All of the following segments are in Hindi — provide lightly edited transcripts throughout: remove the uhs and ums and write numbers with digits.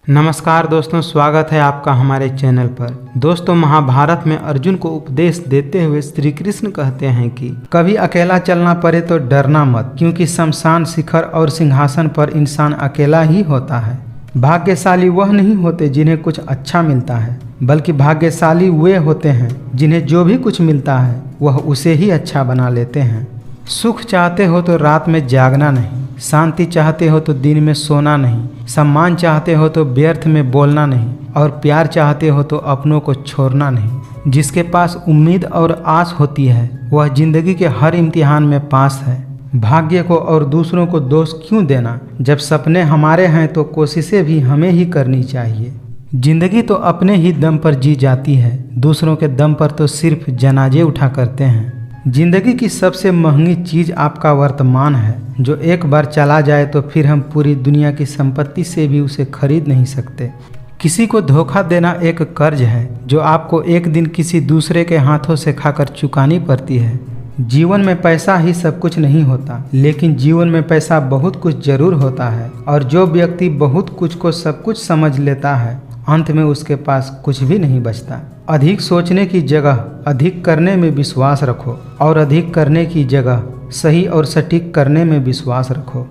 नमस्कार दोस्तों, स्वागत है आपका हमारे चैनल पर। दोस्तों, महाभारत में अर्जुन को उपदेश देते हुए श्री कृष्ण कहते हैं कि कभी अकेला चलना पड़े तो डरना मत, क्योंकि शमशान, शिखर और सिंहासन पर इंसान अकेला ही होता है। भाग्यशाली वह नहीं होते जिन्हें कुछ अच्छा मिलता है, बल्कि भाग्यशाली वे होते हैं जिन्हें जो भी कुछ मिलता है वह उसे ही अच्छा बना लेते हैं। सुख चाहते हो तो रात में जागना नहीं, शांति चाहते हो तो दिन में सोना नहीं, सम्मान चाहते हो तो व्यर्थ में बोलना नहीं, और प्यार चाहते हो तो अपनों को छोड़ना नहीं। जिसके पास उम्मीद और आस होती है वह जिंदगी के हर इम्तिहान में पास है। भाग्य को और दूसरों को दोष क्यों देना? जब सपने हमारे हैं तो कोशिशें भी हमें ही करनी चाहिए। जिंदगी तो अपने ही दम पर जी जाती है, दूसरों के दम पर तो सिर्फ जनाजे उठा करते हैं। जिंदगी की सबसे महंगी चीज़ आपका वर्तमान है, जो एक बार चला जाए तो फिर हम पूरी दुनिया की संपत्ति से भी उसे खरीद नहीं सकते। किसी को धोखा देना एक कर्ज है जो आपको एक दिन किसी दूसरे के हाथों से खाकर चुकानी पड़ती है। जीवन में पैसा ही सब कुछ नहीं होता, लेकिन जीवन में पैसा बहुत कुछ जरूर होता है। और जो व्यक्ति बहुत कुछ को सब कुछ समझ लेता है, अंत में उसके पास कुछ भी नहीं बचता। अधिक सोचने की जगह अधिक करने में विश्वास रखो, और अधिक करने की जगह सही और सटीक करने में विश्वास रखो।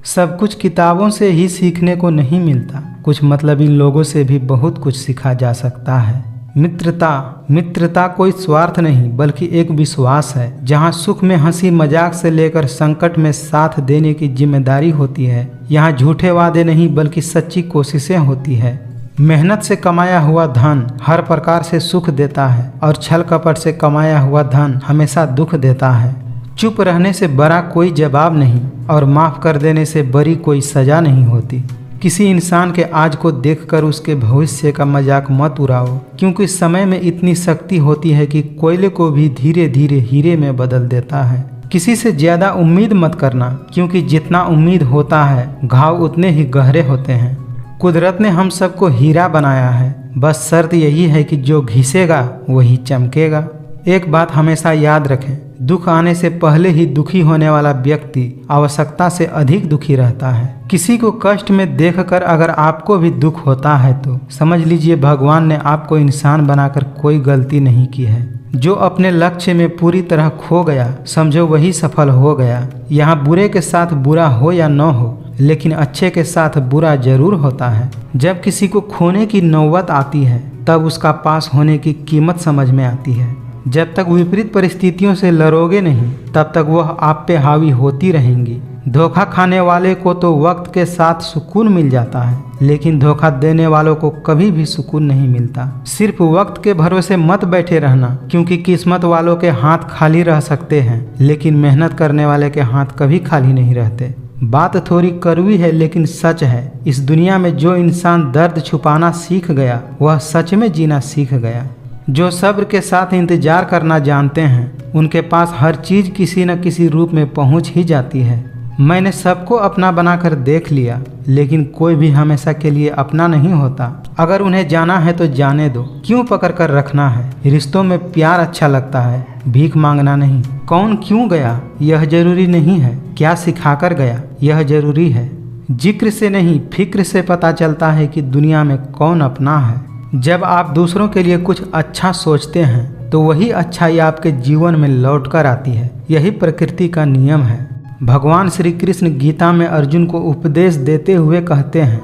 सब कुछ किताबों से ही सीखने को नहीं मिलता, कुछ मतलबी लोगों से भी बहुत कुछ सीखा जा सकता है। मित्रता कोई स्वार्थ नहीं बल्कि एक विश्वास है। जहाँ सुख में हंसी मजाक से लेकर संकट में साथ देने की जिम्मेदारी होती है, यहाँ झूठे वादे नहीं बल्कि सच्ची कोशिशें होती है। मेहनत से कमाया हुआ धन हर प्रकार से सुख देता है, और छल कपट से कमाया हुआ धन हमेशा दुख देता है। चुप रहने से बड़ा कोई जवाब नहीं, और माफ़ कर देने से बड़ी कोई सज़ा नहीं होती। किसी इंसान के आज को देखकर उसके भविष्य का मजाक मत उड़ाओ, क्योंकि समय में इतनी शक्ति होती है कि कोयले को भी धीरे धीरे हीरे में बदल देता है। किसी से ज़्यादा उम्मीद मत करना, क्योंकि जितना उम्मीद होता है घाव उतने ही गहरे होते हैं। कुदरत ने हम सबको हीरा बनाया है, बस शर्त यही है कि जो घिसेगा वही चमकेगा। एक बात हमेशा याद रखें, दुख आने से पहले ही दुखी होने वाला व्यक्ति आवश्यकता से अधिक दुखी रहता है। किसी को कष्ट में देखकर अगर आपको भी दुख होता है तो समझ लीजिए भगवान ने आपको इंसान बनाकर कोई गलती नहीं की है। जो अपने लक्ष्य में पूरी तरह खो गया, समझो वही सफल हो गया। यहाँ बुरे के साथ बुरा हो या न हो, लेकिन अच्छे के साथ बुरा जरूर होता है। जब किसी को खोने की नौबत आती है तब उसका पास होने की कीमत समझ में आती है। जब तक विपरीत परिस्थितियों से लड़ोगे नहीं, तब तक वह आप पे हावी होती रहेंगी। धोखा खाने वाले को तो वक्त के साथ सुकून मिल जाता है, लेकिन धोखा देने वालों को कभी भी सुकून नहीं मिलता। सिर्फ वक्त के भरोसे मत बैठे रहना, क्योंकि किस्मत वालों के हाथ खाली रह सकते हैं, लेकिन मेहनत करने वाले के हाथ कभी खाली नहीं रहते। बात थोड़ी कड़वी है लेकिन सच है। इस दुनिया में जो इंसान दर्द छुपाना सीख गया, वह सच में जीना सीख गया। जो सब्र के साथ इंतजार करना जानते हैं, उनके पास हर चीज़ किसी न किसी रूप में पहुंच ही जाती है। मैंने सबको अपना बनाकर देख लिया, लेकिन कोई भी हमेशा के लिए अपना नहीं होता। अगर उन्हें जाना है तो जाने दो, क्यों पकड़ कर रखना है। रिश्तों में प्यार अच्छा लगता है, भीख मांगना नहीं। कौन क्यों गया यह जरूरी नहीं है, क्या सिखाकर गया यह जरूरी है। जिक्र से नहीं फिक्र से पता चलता है कि दुनिया में कौन अपना है। जब आप दूसरों के लिए कुछ अच्छा सोचते हैं तो वही अच्छाई आपके जीवन में लौट कर आती है। यही प्रकृति का नियम है। भगवान श्री कृष्ण गीता में अर्जुन को उपदेश देते हुए कहते हैं,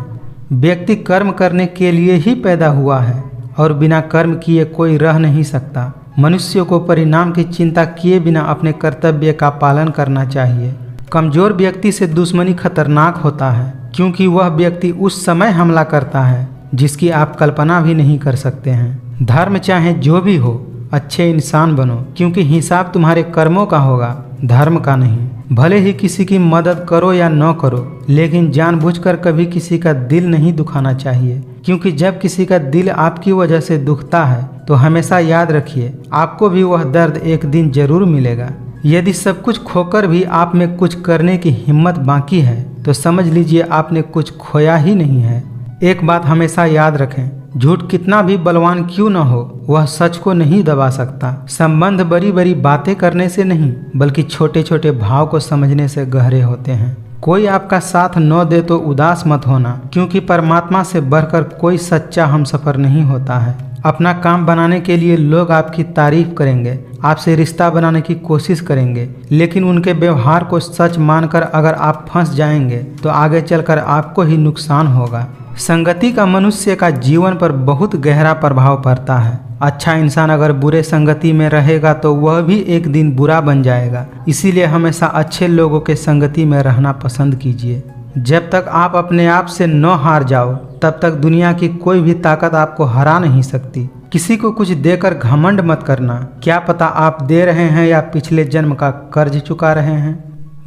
व्यक्ति कर्म करने के लिए ही पैदा हुआ है, और बिना कर्म किए कोई रह नहीं सकता। मनुष्य को परिणाम की चिंता किए बिना अपने कर्तव्य का पालन करना चाहिए। कमजोर व्यक्ति से दुश्मनी खतरनाक होता है, क्योंकि वह व्यक्ति उस समय हमला करता है जिसकी आप कल्पना भी नहीं कर सकते हैं। धर्म चाहे जो भी हो, अच्छे इंसान बनो, क्योंकि हिसाब तुम्हारे कर्मों का होगा, धर्म का नहीं। भले ही किसी की मदद करो या न करो, लेकिन जानबूझकर कभी किसी का दिल नहीं दुखाना चाहिए, क्योंकि जब किसी का दिल आपकी वजह से दुखता है तो हमेशा याद रखिए, आपको भी वह दर्द एक दिन जरूर मिलेगा। यदि सब कुछ खोकर भी आप में कुछ करने की हिम्मत बाकी है तो समझ लीजिए आपने कुछ खोया ही नहीं है। एक बात हमेशा याद रखें, झूठ कितना भी बलवान क्यों न हो, वह सच को नहीं दबा सकता। संबंध बड़ी बड़ी बातें करने से नहीं, बल्कि छोटे छोटे भाव को समझने से गहरे होते हैं। कोई आपका साथ न दे तो उदास मत होना, क्योंकि परमात्मा से बढ़कर कोई सच्चा हमसफर नहीं होता है। अपना काम बनाने के लिए लोग आपकी तारीफ करेंगे, आपसे रिश्ता बनाने की कोशिश करेंगे, लेकिन उनके व्यवहार को सच मानकर अगर आप फंस जाएंगे तो आगे चलकर आपको ही नुकसान होगा। संगति का मनुष्य का जीवन पर बहुत गहरा प्रभाव पड़ता है। अच्छा इंसान अगर बुरे संगति में रहेगा तो वह भी एक दिन बुरा बन जाएगा। इसीलिए हमेशा अच्छे लोगों के संगति में रहना पसंद कीजिए। जब तक आप अपने आप से न हार जाओ तब तक दुनिया की कोई भी ताकत आपको हरा नहीं सकती। किसी को कुछ देकर घमंड मत करना, क्या पता आप दे रहे हैं या पिछले जन्म का कर्ज चुका रहे हैं।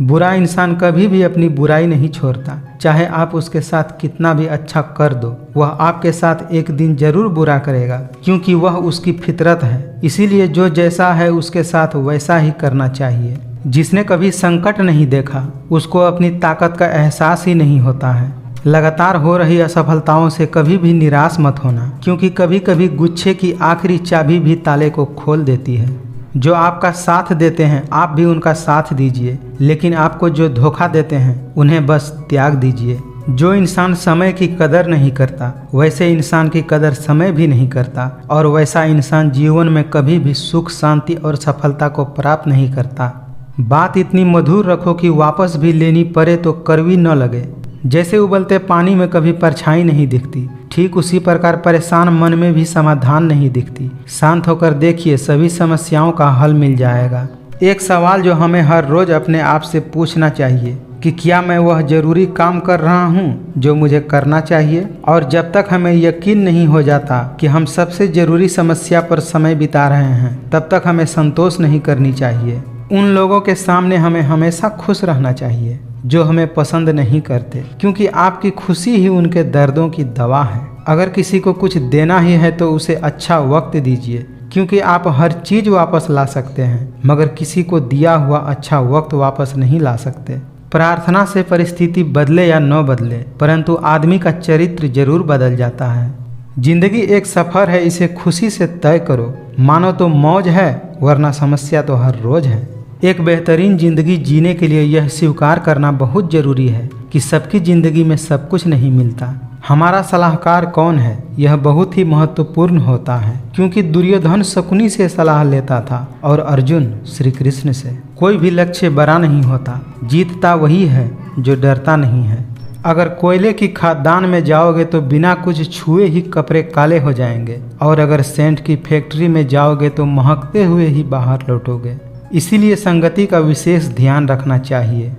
बुरा इंसान कभी भी अपनी बुराई नहीं छोड़ता, चाहे आप उसके साथ कितना भी अच्छा कर दो, वह आपके साथ एक दिन जरूर बुरा करेगा, क्योंकि वह उसकी फितरत है। इसीलिए जो जैसा है उसके साथ वैसा ही करना चाहिए। जिसने कभी संकट नहीं देखा उसको अपनी ताकत का एहसास ही नहीं होता है। लगातार हो रही असफलताओं से कभी भी निराश मत होना, क्योंकि कभी कभी गुच्छे की आखिरी चाबी भी ताले को खोल देती है। जो आपका साथ देते हैं आप भी उनका साथ दीजिए, लेकिन आपको जो धोखा देते हैं उन्हें बस त्याग दीजिए। जो इंसान समय की कदर नहीं करता वैसे इंसान की कदर समय भी नहीं करता, और वैसा इंसान जीवन में कभी भी सुख, शांति और सफलता को प्राप्त नहीं करता। बात इतनी मधुर रखो कि वापस भी लेनी पड़े तो कड़वी न लगे। जैसे उबलते पानी में कभी परछाई नहीं दिखती, ठीक उसी प्रकार परेशान मन में भी समाधान नहीं दिखती। शांत होकर देखिए, सभी समस्याओं का हल मिल जाएगा। एक सवाल जो हमें हर रोज अपने आप से पूछना चाहिए कि क्या मैं वह जरूरी काम कर रहा हूँ जो मुझे करना चाहिए। और जब तक हमें यकीन नहीं हो जाता कि हम सबसे जरूरी समस्या पर समय बिता रहे हैं, तब तक हमें संतोष नहीं करनी चाहिए। उन लोगों के सामने हमें हमेशा खुश रहना चाहिए जो हमें पसंद नहीं करते, क्योंकि आपकी खुशी ही उनके दर्दों की दवा है। अगर किसी को कुछ देना ही है तो उसे अच्छा वक्त दीजिए, क्योंकि आप हर चीज़ वापस ला सकते हैं, मगर किसी को दिया हुआ अच्छा वक्त वापस नहीं ला सकते। प्रार्थना से परिस्थिति बदले या न बदले, परंतु आदमी का चरित्र जरूर बदल जाता है। जिंदगी एक सफ़र है, इसे खुशी से तय करो। मानो तो मौज है, वरना समस्या तो हर रोज है। एक बेहतरीन जिंदगी जीने के लिए यह स्वीकार करना बहुत जरूरी है कि सबकी जिंदगी में सब कुछ नहीं मिलता। हमारा सलाहकार कौन है, यह बहुत ही महत्वपूर्ण होता है, क्योंकि दुर्योधन शकुनी से सलाह लेता था और अर्जुन श्री कृष्ण से। कोई भी लक्ष्य बड़ा नहीं होता, जीतता वही है जो डरता नहीं है। अगर कोयले की खदान में जाओगे तो बिना कुछ छुए ही कपड़े काले हो जाएंगे, और अगर सेंट की फैक्ट्री में जाओगे तो महकते हुए ही बाहर लौटोगे। इसीलिए संगति का विशेष ध्यान रखना चाहिए।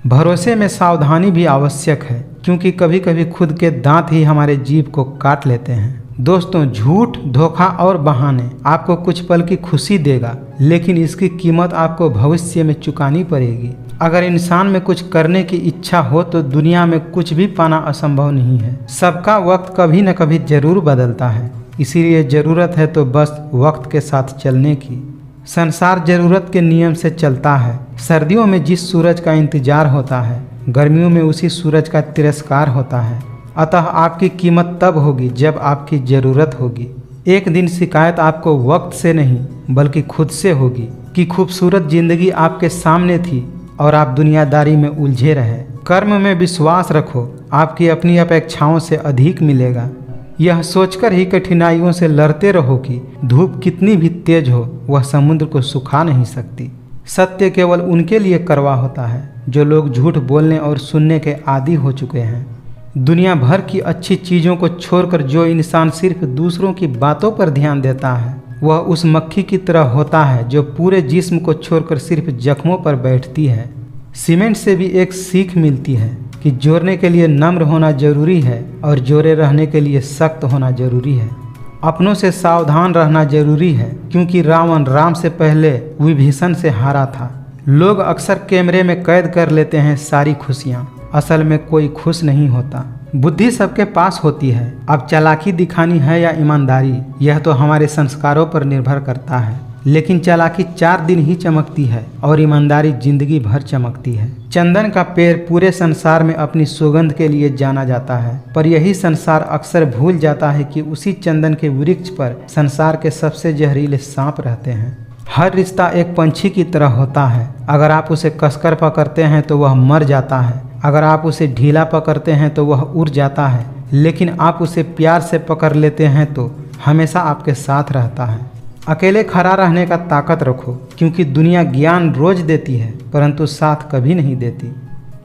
भरोसे में सावधानी भी आवश्यक है, क्योंकि कभी कभी खुद के दांत ही हमारे जीभ को काट लेते हैं। दोस्तों, झूठ, धोखा और बहाने आपको कुछ पल की खुशी देगा, लेकिन इसकी कीमत आपको भविष्य में चुकानी पड़ेगी। अगर इंसान में कुछ करने की इच्छा हो तो दुनिया में कुछ भी पाना असंभव नहीं है। सबका वक्त कभी न कभी जरूर बदलता है, इसीलिए ज़रूरत है तो बस वक्त के साथ चलने की। संसार जरूरत के नियम से चलता है। सर्दियों में जिस सूरज का इंतजार होता है, गर्मियों में उसी सूरज का तिरस्कार होता है। अतः आपकी कीमत तब होगी जब आपकी ज़रूरत होगी। एक दिन शिकायत आपको वक्त से नहीं बल्कि खुद से होगी कि खूबसूरत जिंदगी आपके सामने थी और आप दुनियादारी में उलझे रहे। कर्म में विश्वास रखो, आपकी अपनी अपेक्षाओं से अधिक मिलेगा। यह सोचकर ही कठिनाइयों से लड़ते रहो कि धूप कितनी भी तेज हो वह समुद्र को सुखा नहीं सकती। सत्य केवल उनके लिए कड़वा होता है जो लोग झूठ बोलने और सुनने के आदी हो चुके हैं। दुनिया भर की अच्छी चीज़ों को छोड़कर जो इंसान सिर्फ दूसरों की बातों पर ध्यान देता है वह उस मक्खी की तरह होता है जो पूरे जिस्म को छोड़कर सिर्फ जख्मों पर बैठती है। सीमेंट से भी एक सीख मिलती है कि जोड़ने के लिए नम्र होना जरूरी है और जोड़े रहने के लिए सख्त होना जरूरी है। अपनों से सावधान रहना जरूरी है, क्योंकि रावण राम से पहले विभीषण से हारा था। लोग अक्सर कैमरे में कैद कर लेते हैं सारी खुशियाँ, असल में कोई खुश नहीं होता। बुद्धि सबके पास होती है, अब चालाकी दिखानी है या ईमानदारी यह तो हमारे संस्कारों पर निर्भर करता है। लेकिन चालाकी 4 दिन ही चमकती है और ईमानदारी जिंदगी भर चमकती है। चंदन का पेड़ पूरे संसार में अपनी सुगंध के लिए जाना जाता है, पर यही संसार अक्सर भूल जाता है कि उसी चंदन के वृक्ष पर संसार के सबसे जहरीले सांप रहते हैं। हर रिश्ता एक पंछी की तरह होता है। अगर आप उसे कसकर पकड़ते हैं तो वह मर जाता है, अगर आप उसे ढीला पकड़ते हैं तो वह उड़ जाता है, लेकिन आप उसे प्यार से पकड़ लेते हैं तो हमेशा आपके साथ रहता है। अकेले खड़ा रहने का ताकत रखो, क्योंकि दुनिया ज्ञान रोज देती है परंतु साथ कभी नहीं देती।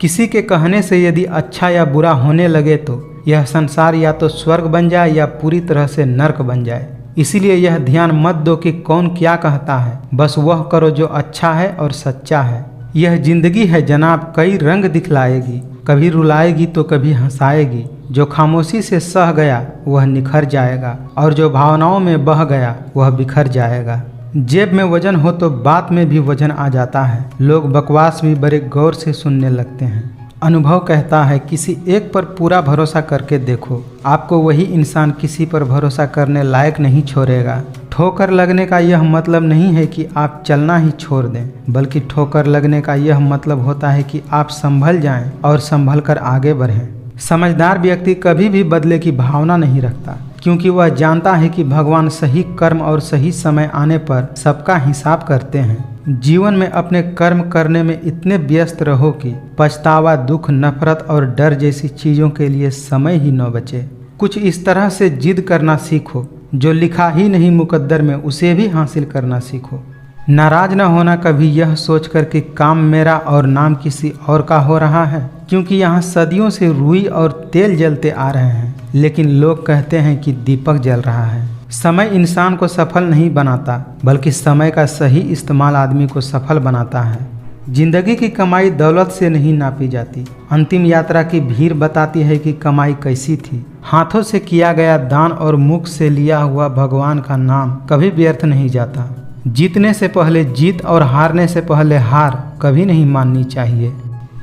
किसी के कहने से यदि अच्छा या बुरा होने लगे तो यह संसार या तो स्वर्ग बन जाए या पूरी तरह से नर्क बन जाए। इसीलिए यह ध्यान मत दो कि कौन क्या कहता है, बस वह करो जो अच्छा है और सच्चा है। यह जिंदगी है जनाब, कई रंग दिखलाएगी, कभी रुलाएगी तो कभी हंसाएगी। जो खामोशी से सह गया वह निखर जाएगा और जो भावनाओं में बह गया वह बिखर जाएगा। जेब में वजन हो तो बात में भी वजन आ जाता है। लोग बकवास भी बड़े गौर से सुनने लगते हैं। अनुभव कहता है किसी एक पर पूरा भरोसा करके देखो, आपको वही इंसान किसी पर भरोसा करने लायक नहीं छोड़ेगा। ठोकर लगने का यह मतलब नहीं है कि आप चलना ही छोड़ दें, बल्कि ठोकर लगने का यह मतलब होता है कि आप संभल जाएं और संभल कर आगे बढ़ें। समझदार व्यक्ति कभी भी बदले की भावना नहीं रखता, क्योंकि वह जानता है कि भगवान सही कर्म और सही समय आने पर सबका हिसाब करते हैं। जीवन में अपने कर्म करने में इतने व्यस्त रहो कि पछतावा, दुख, नफरत और डर जैसी चीज़ों के लिए समय ही न बचे। कुछ इस तरह से जिद करना सीखो, जो लिखा ही नहीं मुकद्दर में उसे भी हासिल करना सीखो। नाराज न होना कभी यह सोचकर कि काम मेरा और नाम किसी और का हो रहा है, क्योंकि यहाँ सदियों से रुई और तेल जलते आ रहे हैं, लेकिन लोग कहते हैं कि दीपक जल रहा है। समय इंसान को सफल नहीं बनाता, बल्कि समय का सही इस्तेमाल आदमी को सफल बनाता है। जिंदगी की कमाई दौलत से नहीं नापी जाती। अंतिम यात्रा की भीड़ बताती है कि कमाई कैसी थी। हाथों से किया गया दान और मुख से लिया हुआ भगवान का नाम कभी व्यर्थ नहीं जाता। जीतने से पहले जीत और हारने से पहले हार कभी नहीं माननी चाहिए।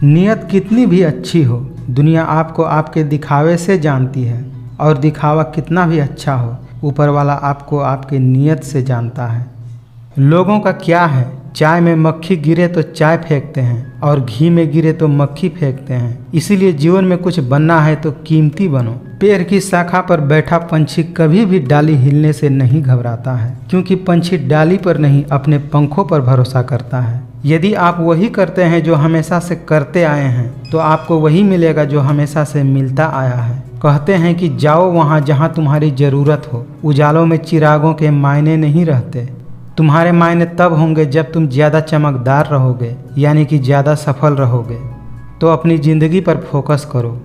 नियत कितनी भी अच्छी हो, दुनिया आपको आपके दिखावे से जानती है, और दिखावा कितना भी अच्छा हो, ऊपर वाला आपको आपके नियत से जानता है। लोगों का क्या है, चाय में मक्खी गिरे तो चाय फेंकते हैं और घी में गिरे तो मक्खी फेंकते हैं। इसीलिए जीवन में कुछ बनना है तो कीमती बनो। पेड़ की शाखा पर बैठा पंछी कभी भी डाली हिलने से नहीं घबराता है, क्योंकि पंछी डाली पर नहीं अपने पंखों पर भरोसा करता है। यदि आप वही करते हैं जो हमेशा से करते आए हैं, तो आपको वही मिलेगा जो हमेशा से मिलता आया है। कहते हैं कि जाओ वहाँ जहाँ तुम्हारी ज़रूरत हो। उजालों में चिरागों के मायने नहीं रहते। तुम्हारे मायने तब होंगे जब तुम ज़्यादा चमकदार रहोगे, यानी कि ज़्यादा सफल रहोगे। तो अपनी ज़िंदगी पर फोकस करो।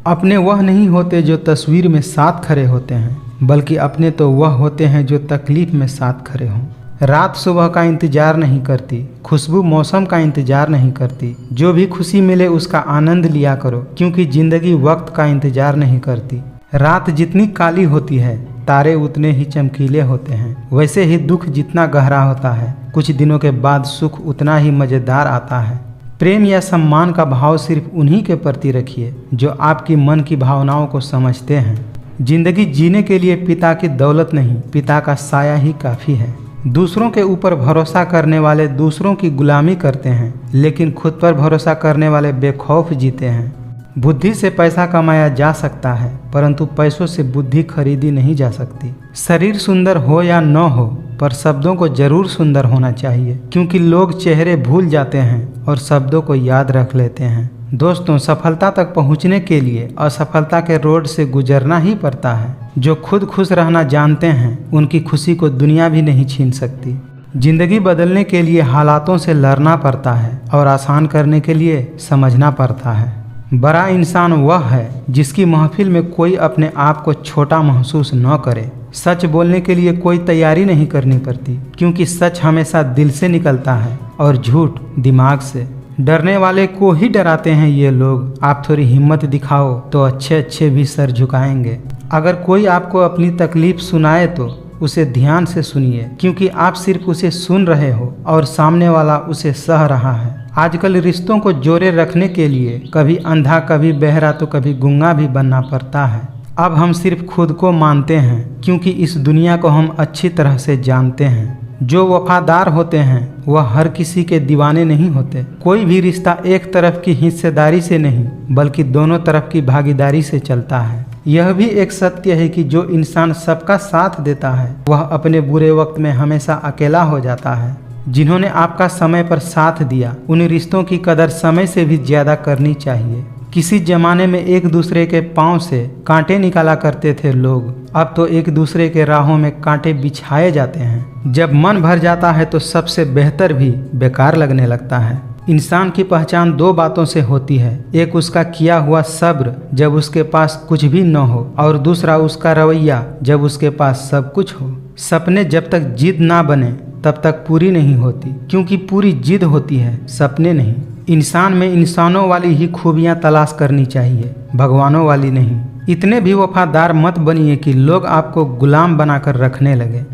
अपने वह नहीं होते जो तस्वीर में साथ खड़े होते हैं, बल्कि अपने तो वह होते हैं जो तकलीफ़ में साथ खड़े हों। रात सुबह का इंतज़ार नहीं करती, खुशबू मौसम का इंतज़ार नहीं करती। जो भी खुशी मिले उसका आनंद लिया करो, क्योंकि ज़िंदगी वक्त का इंतज़ार नहीं करती। रात जितनी काली होती है, तारे उतने ही चमकीले होते हैं। वैसे ही दुख जितना गहरा होता है, कुछ दिनों के बाद सुख उतना ही मज़ेदार आता है। प्रेम या सम्मान का भाव सिर्फ उन्हीं के प्रति रखिए जो आपकी मन की भावनाओं को समझते हैं। जिंदगी जीने के लिए पिता की दौलत नहीं, पिता का साया ही काफ़ी है। दूसरों के ऊपर भरोसा करने वाले दूसरों की गुलामी करते हैं, लेकिन खुद पर भरोसा करने वाले बेखौफ जीते हैं। बुद्धि से पैसा कमाया जा सकता है, परंतु पैसों से बुद्धि खरीदी नहीं जा सकती। शरीर सुंदर हो या न हो, पर शब्दों को जरूर सुंदर होना चाहिए, क्योंकि लोग चेहरे भूल जाते हैं और शब्दों को याद रख लेते हैं। दोस्तों, सफलता तक पहुंचने के लिए असफलता के रोड से गुजरना ही पड़ता है। जो खुद खुश रहना जानते हैं, उनकी खुशी को दुनिया भी नहीं छीन सकती। जिंदगी बदलने के लिए हालातों से लड़ना पड़ता है और आसान करने के लिए समझना पड़ता है। बड़ा इंसान वह है जिसकी महफिल में कोई अपने आप को छोटा महसूस न करे। सच बोलने के लिए कोई तैयारी नहीं करनी पड़ती, क्योंकि सच हमेशा दिल से निकलता है और झूठ दिमाग से। डरने वाले को ही डराते हैं ये लोग। आप थोड़ी हिम्मत दिखाओ तो अच्छे अच्छे भी सर झुकाएंगे। अगर कोई आपको अपनी तकलीफ सुनाए तो उसे ध्यान से सुनिए, क्योंकि आप सिर्फ उसे सुन रहे हो और सामने वाला उसे सह रहा है। आजकल रिश्तों को जोड़े रखने के लिए कभी अंधा, कभी बहरा, तो कभी गूंगा भी बनना पड़ता है। अब हम सिर्फ खुद को मानते हैं, क्योंकि इस दुनिया को हम अच्छी तरह से जानते हैं। जो वफादार होते हैं वह हर किसी के दीवाने नहीं होते। कोई भी रिश्ता एक तरफ की हिस्सेदारी से नहीं, बल्कि दोनों तरफ की भागीदारी से चलता है। यह भी एक सत्य है कि जो इंसान सबका साथ देता है वह अपने बुरे वक्त में हमेशा अकेला हो जाता है। जिन्होंने आपका समय पर साथ दिया उन रिश्तों की कदर समय से भी ज्यादा करनी चाहिए। किसी जमाने में एक दूसरे के पांव से कांटे निकाला करते थे लोग, अब तो एक दूसरे के राहों में कांटे बिछाए जाते हैं। जब मन भर जाता है तो सबसे बेहतर भी बेकार लगने लगता है। इंसान की पहचान दो बातों से होती है, एक उसका किया हुआ सब्र जब उसके पास कुछ भी न हो, और दूसरा उसका रवैया जब उसके पास सब कुछ हो। सपने जब तक जिद ना बने तब तक पूरी नहीं होती, क्योंकि पूरी जिद होती है, सपने नहीं। इंसान में इंसानों वाली ही खूबियां तलाश करनी चाहिए, भगवानों वाली नहीं। इतने भी वफादार मत बनिए कि लोग आपको गुलाम बनाकर रखने लगे।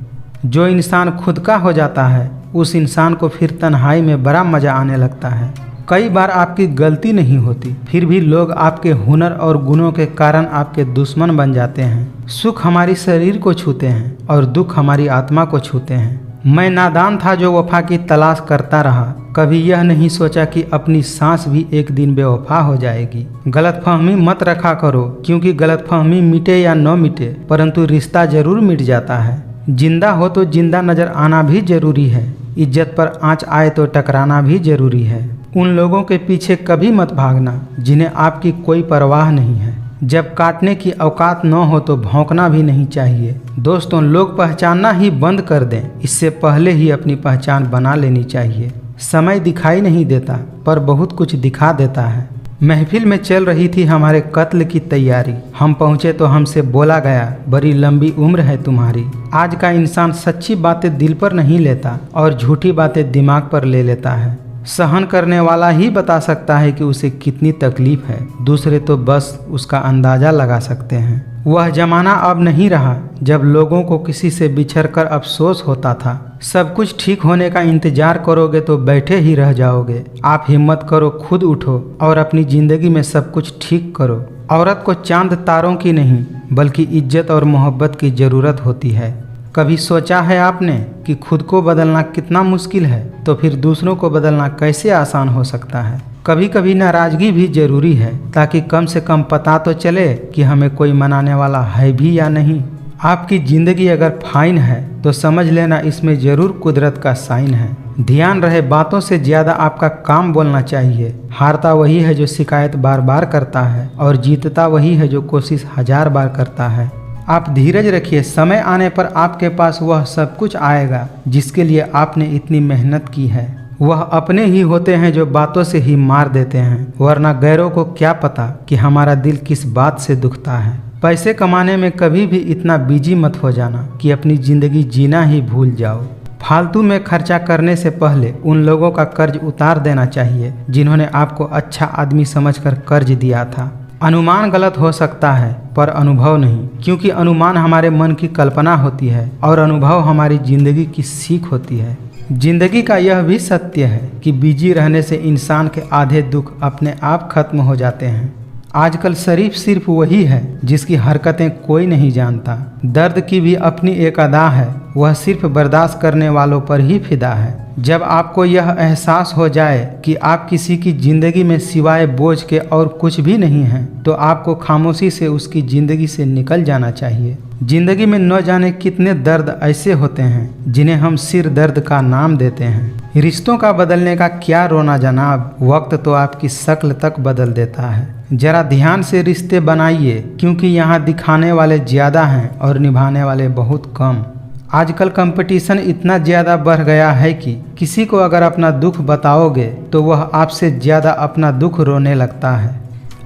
जो इंसान खुद का हो जाता है उस इंसान को फिर तन्हाई में बड़ा मजा आने लगता है। कई बार आपकी गलती नहीं होती, फिर भी लोग आपके हुनर और गुणों के कारण आपके दुश्मन बन जाते हैं। सुख हमारी शरीर को छूते हैं और दुख हमारी आत्मा को छूते हैं। मैं नादान था जो वफा की तलाश करता रहा, कभी यह नहीं सोचा कि अपनी सांस भी एक दिन बेवफा हो जाएगी। गलतफहमी मत रखा करो, क्योंकि गलतफहमी मिटे या न मिटे परंतु रिश्ता जरूर मिट जाता है। जिंदा हो तो जिंदा नजर आना भी जरूरी है, इज्जत पर आंच आए तो टकराना भी जरूरी है। उन लोगों के पीछे कभी मत भागना जिन्हें आपकी कोई परवाह नहीं है। जब काटने की औकात न हो तो भौंकना भी नहीं चाहिए। दोस्तों, लोग पहचानना ही बंद कर दें, इससे पहले ही अपनी पहचान बना लेनी चाहिए। समय दिखाई नहीं देता पर बहुत कुछ दिखा देता है। महफिल में चल रही थी हमारे कत्ल की तैयारी, हम पहुंचे तो हमसे बोला गया बड़ी लंबी उम्र है तुम्हारी। आज का इंसान सच्ची बातें दिल पर नहीं लेता और झूठी बातें दिमाग पर ले लेता है। सहन करने वाला ही बता सकता है कि उसे कितनी तकलीफ है, दूसरे तो बस उसका अंदाजा लगा सकते हैं। वह जमाना अब नहीं रहा जब लोगों को किसी से बिछड़कर अफसोस होता था। सब कुछ ठीक होने का इंतजार करोगे तो बैठे ही रह जाओगे। आप हिम्मत करो, खुद उठो और अपनी जिंदगी में सब कुछ ठीक करो। औरत को चांद तारों की नहीं बल्कि इज्जत और मोहब्बत की ज़रूरत होती है। कभी सोचा है आपने कि खुद को बदलना कितना मुश्किल है, तो फिर दूसरों को बदलना कैसे आसान हो सकता है। कभी कभी नाराज़गी भी ज़रूरी है, ताकि कम से कम पता तो चले कि हमें कोई मनाने वाला है भी या नहीं। आपकी ज़िंदगी अगर फाइन है तो समझ लेना इसमें ज़रूर कुदरत का साइन है। ध्यान रहे, बातों से ज़्यादा आपका काम बोलना चाहिए। हारता वही है जो शिकायत बार बार करता है और जीतता वही है जो कोशिश 1000 बार करता है। आप धीरज रखिए, समय आने पर आपके पास वह सब कुछ आएगा जिसके लिए आपने इतनी मेहनत की है। वह अपने ही होते हैं जो बातों से ही मार देते हैं, वरना गैरों को क्या पता कि हमारा दिल किस बात से दुखता है। पैसे कमाने में कभी भी इतना बिजी मत हो जाना कि अपनी ज़िंदगी जीना ही भूल जाओ। फालतू में खर्चा करने से पहले उन लोगों का कर्ज उतार देना चाहिए जिन्होंने आपको अच्छा आदमी समझकर कर्ज दिया था। अनुमान गलत हो सकता है पर अनुभव नहीं, क्योंकि अनुमान हमारे मन की कल्पना होती है और अनुभव हमारी ज़िंदगी की सीख होती है। जिंदगी का यह भी सत्य है कि बिजी रहने से इंसान के आधे दुख अपने आप खत्म हो जाते हैं। आजकल शरीफ सिर्फ वही है जिसकी हरकतें कोई नहीं जानता। दर्द की भी अपनी एक अदा है, वह सिर्फ बर्दाश्त करने वालों पर ही फिदा है। जब आपको यह एहसास हो जाए कि आप किसी की ज़िंदगी में सिवाय बोझ के और कुछ भी नहीं हैं, तो आपको खामोशी से उसकी ज़िंदगी से निकल जाना चाहिए। ज़िंदगी में न जाने कितने दर्द ऐसे होते हैं जिन्हें हम सिर दर्द का नाम देते हैं। रिश्तों का बदलने का क्या रोना जनाब, वक्त तो आपकी शक्ल तक बदल देता है। जरा ध्यान से रिश्ते बनाइए, क्योंकि यहाँ दिखाने वाले ज़्यादा हैं और निभाने वाले बहुत कम। आजकल कंपटीशन इतना ज़्यादा बढ़ गया है कि किसी को अगर अपना दुख बताओगे तो वह आपसे ज़्यादा अपना दुख रोने लगता है।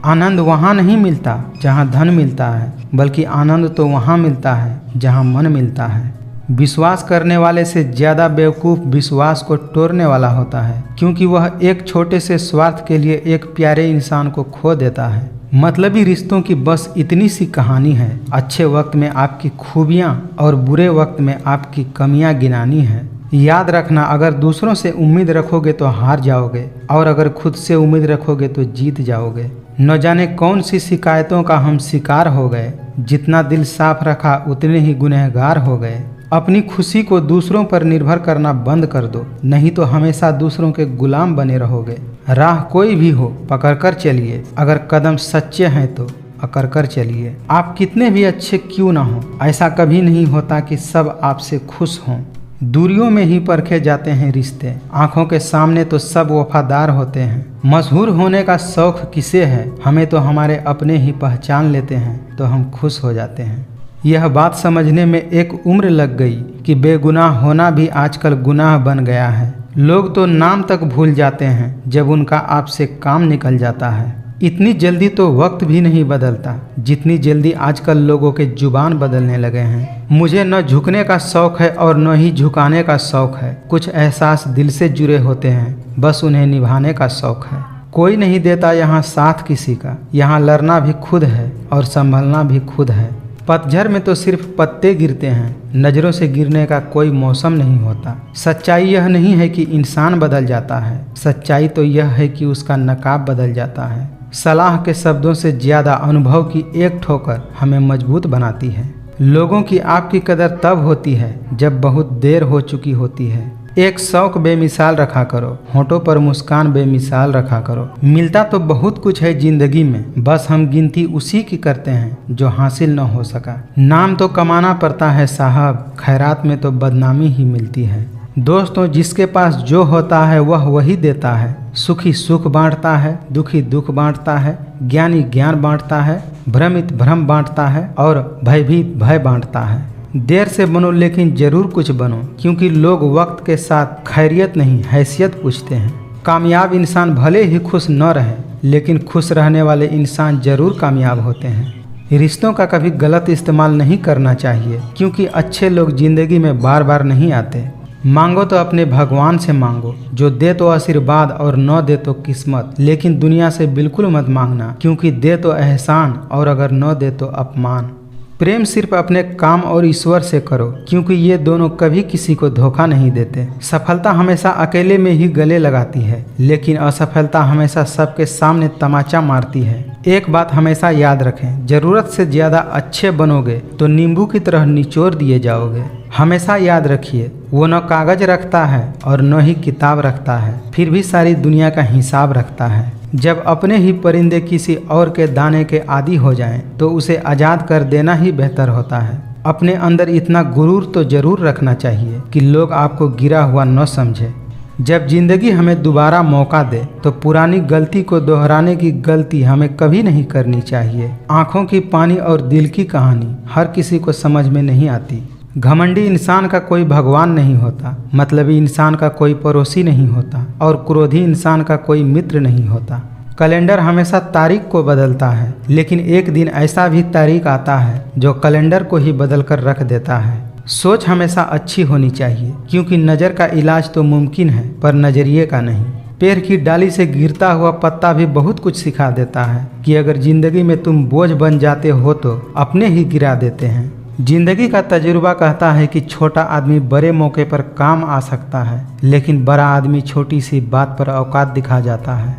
आनंद वहाँ नहीं मिलता जहाँ धन मिलता है, बल्कि आनंद तो वहाँ मिलता है जहाँ मन मिलता है। विश्वास करने वाले से ज़्यादा बेवकूफ़ विश्वास को तोड़ने वाला होता है, क्योंकि वह एक छोटे से स्वार्थ के लिए एक प्यारे इंसान को खो देता है। मतलबी रिश्तों की बस इतनी सी कहानी है। अच्छे वक्त में आपकी खूबियाँ और बुरे वक्त में आपकी कमियाँ गिनानी है। याद रखना, अगर दूसरों से उम्मीद रखोगे तो हार जाओगे और अगर खुद से उम्मीद रखोगे तो जीत जाओगे। न जाने कौन सी शिकायतों का हम शिकार हो गए। जितना दिल साफ रखा उतने ही गुनहगार हो गए। अपनी खुशी को दूसरों पर निर्भर करना बंद कर दो, नहीं तो हमेशा दूसरों के गुलाम बने रहोगे। राह कोई भी हो पकड़कर चलिए, अगर कदम सच्चे हैं तो अकड़ कर चलिए। आप कितने भी अच्छे क्यों ना हो, ऐसा कभी नहीं होता कि सब आपसे खुश हों। दूरियों में ही परखे जाते हैं रिश्ते, आंखों के सामने तो सब वफादार होते हैं। मशहूर होने का शौक किसे है, हमें तो हमारे अपने ही पहचान लेते हैं तो हम खुश हो जाते हैं। यह बात समझने में एक उम्र लग गई कि बेगुनाह होना भी आजकल गुनाह बन गया है। लोग तो नाम तक भूल जाते हैं जब उनका आपसे काम निकल जाता है। इतनी जल्दी तो वक्त भी नहीं बदलता जितनी जल्दी आजकल लोगों के जुबान बदलने लगे हैं। मुझे न झुकने का शौक है और न ही झुकाने का शौक है। कुछ एहसास दिल से जुड़े होते हैं, बस उन्हें निभाने का शौक है। कोई नहीं देता यहाँ साथ किसी का, यहाँ लड़ना भी खुद है और संभलना भी खुद है। पतझड़ में तो सिर्फ पत्ते गिरते हैं, नज़रों से गिरने का कोई मौसम नहीं होता। सच्चाई यह नहीं है कि इंसान बदल जाता है, सच्चाई तो यह है कि उसका नकाब बदल जाता है। सलाह के शब्दों से ज़्यादा अनुभव की एक ठोकर हमें मजबूत बनाती है। लोगों की आपकी कदर तब होती है जब बहुत देर हो चुकी होती है। एक शौक बेमिसाल रखा करो, होठों पर मुस्कान बेमिसाल रखा करो। मिलता तो बहुत कुछ है जिंदगी में, बस हम गिनती उसी की करते हैं जो हासिल न हो सका। नाम तो कमाना पड़ता है साहब, खैरात में तो बदनामी ही मिलती है। दोस्तों, जिसके पास जो होता है वह वही देता है। सुखी सुख बांटता है, दुखी दुख बांटता है, ज्ञानी ज्ञान बांटता है, भ्रमित भ्रम बांटता है और भयभीत भय बांटता है। देर से बनो लेकिन जरूर कुछ बनो, क्योंकि लोग वक्त के साथ खैरियत नहीं हैसियत पूछते हैं। कामयाब इंसान भले ही खुश न रहे, लेकिन खुश रहने वाले इंसान जरूर कामयाब होते हैं। रिश्तों का कभी गलत इस्तेमाल नहीं करना चाहिए, क्योंकि अच्छे लोग जिंदगी में बार बार नहीं आते। मांगो तो अपने भगवान से मांगो, जो दे तो आशीर्वाद और न दे तो किस्मत। लेकिन दुनिया से बिल्कुल मत मांगना, क्योंकि दे तो एहसान और अगर न दे तो अपमान। प्रेम सिर्फ अपने काम और ईश्वर से करो, क्योंकि ये दोनों कभी किसी को धोखा नहीं देते। सफलता हमेशा अकेले में ही गले लगाती है, लेकिन असफलता हमेशा सबके सामने तमाचा मारती है। एक बात हमेशा याद रखें, जरूरत से ज़्यादा अच्छे बनोगे तो नींबू की तरह निचोड़ दिए जाओगे। हमेशा याद रखिए, वो न कागज रखता है और न ही किताब रखता है, फिर भी सारी दुनिया का हिसाब रखता है। जब अपने ही परिंदे किसी और के दाने के आदी हो जाएं, तो उसे आज़ाद कर देना ही बेहतर होता है। अपने अंदर इतना गुरूर तो जरूर रखना चाहिए कि लोग आपको गिरा हुआ न समझे। जब जिंदगी हमें दोबारा मौका दे तो पुरानी गलती को दोहराने की गलती हमें कभी नहीं करनी चाहिए। आँखों की पानी और दिल की कहानी हर किसी को समझ में नहीं आती। घमंडी इंसान का कोई भगवान नहीं होता, मतलबी इंसान का कोई पड़ोसी नहीं होता और क्रोधी इंसान का कोई मित्र नहीं होता। कैलेंडर हमेशा तारीख को बदलता है, लेकिन एक दिन ऐसा भी तारीख आता है जो कैलेंडर को ही बदल कर रख देता है। सोच हमेशा अच्छी होनी चाहिए, क्योंकि नज़र का इलाज तो मुमकिन है पर नज़रिए का नहीं। पेड़ की डाली से गिरता हुआ पत्ता भी बहुत कुछ सिखा देता है कि अगर जिंदगी में तुम बोझ बन जाते हो तो अपने ही गिरा देते हैं। जिंदगी का तजुर्बा कहता है कि छोटा आदमी बड़े मौके पर काम आ सकता है, लेकिन बड़ा आदमी छोटी सी बात पर औकात दिखा जाता है।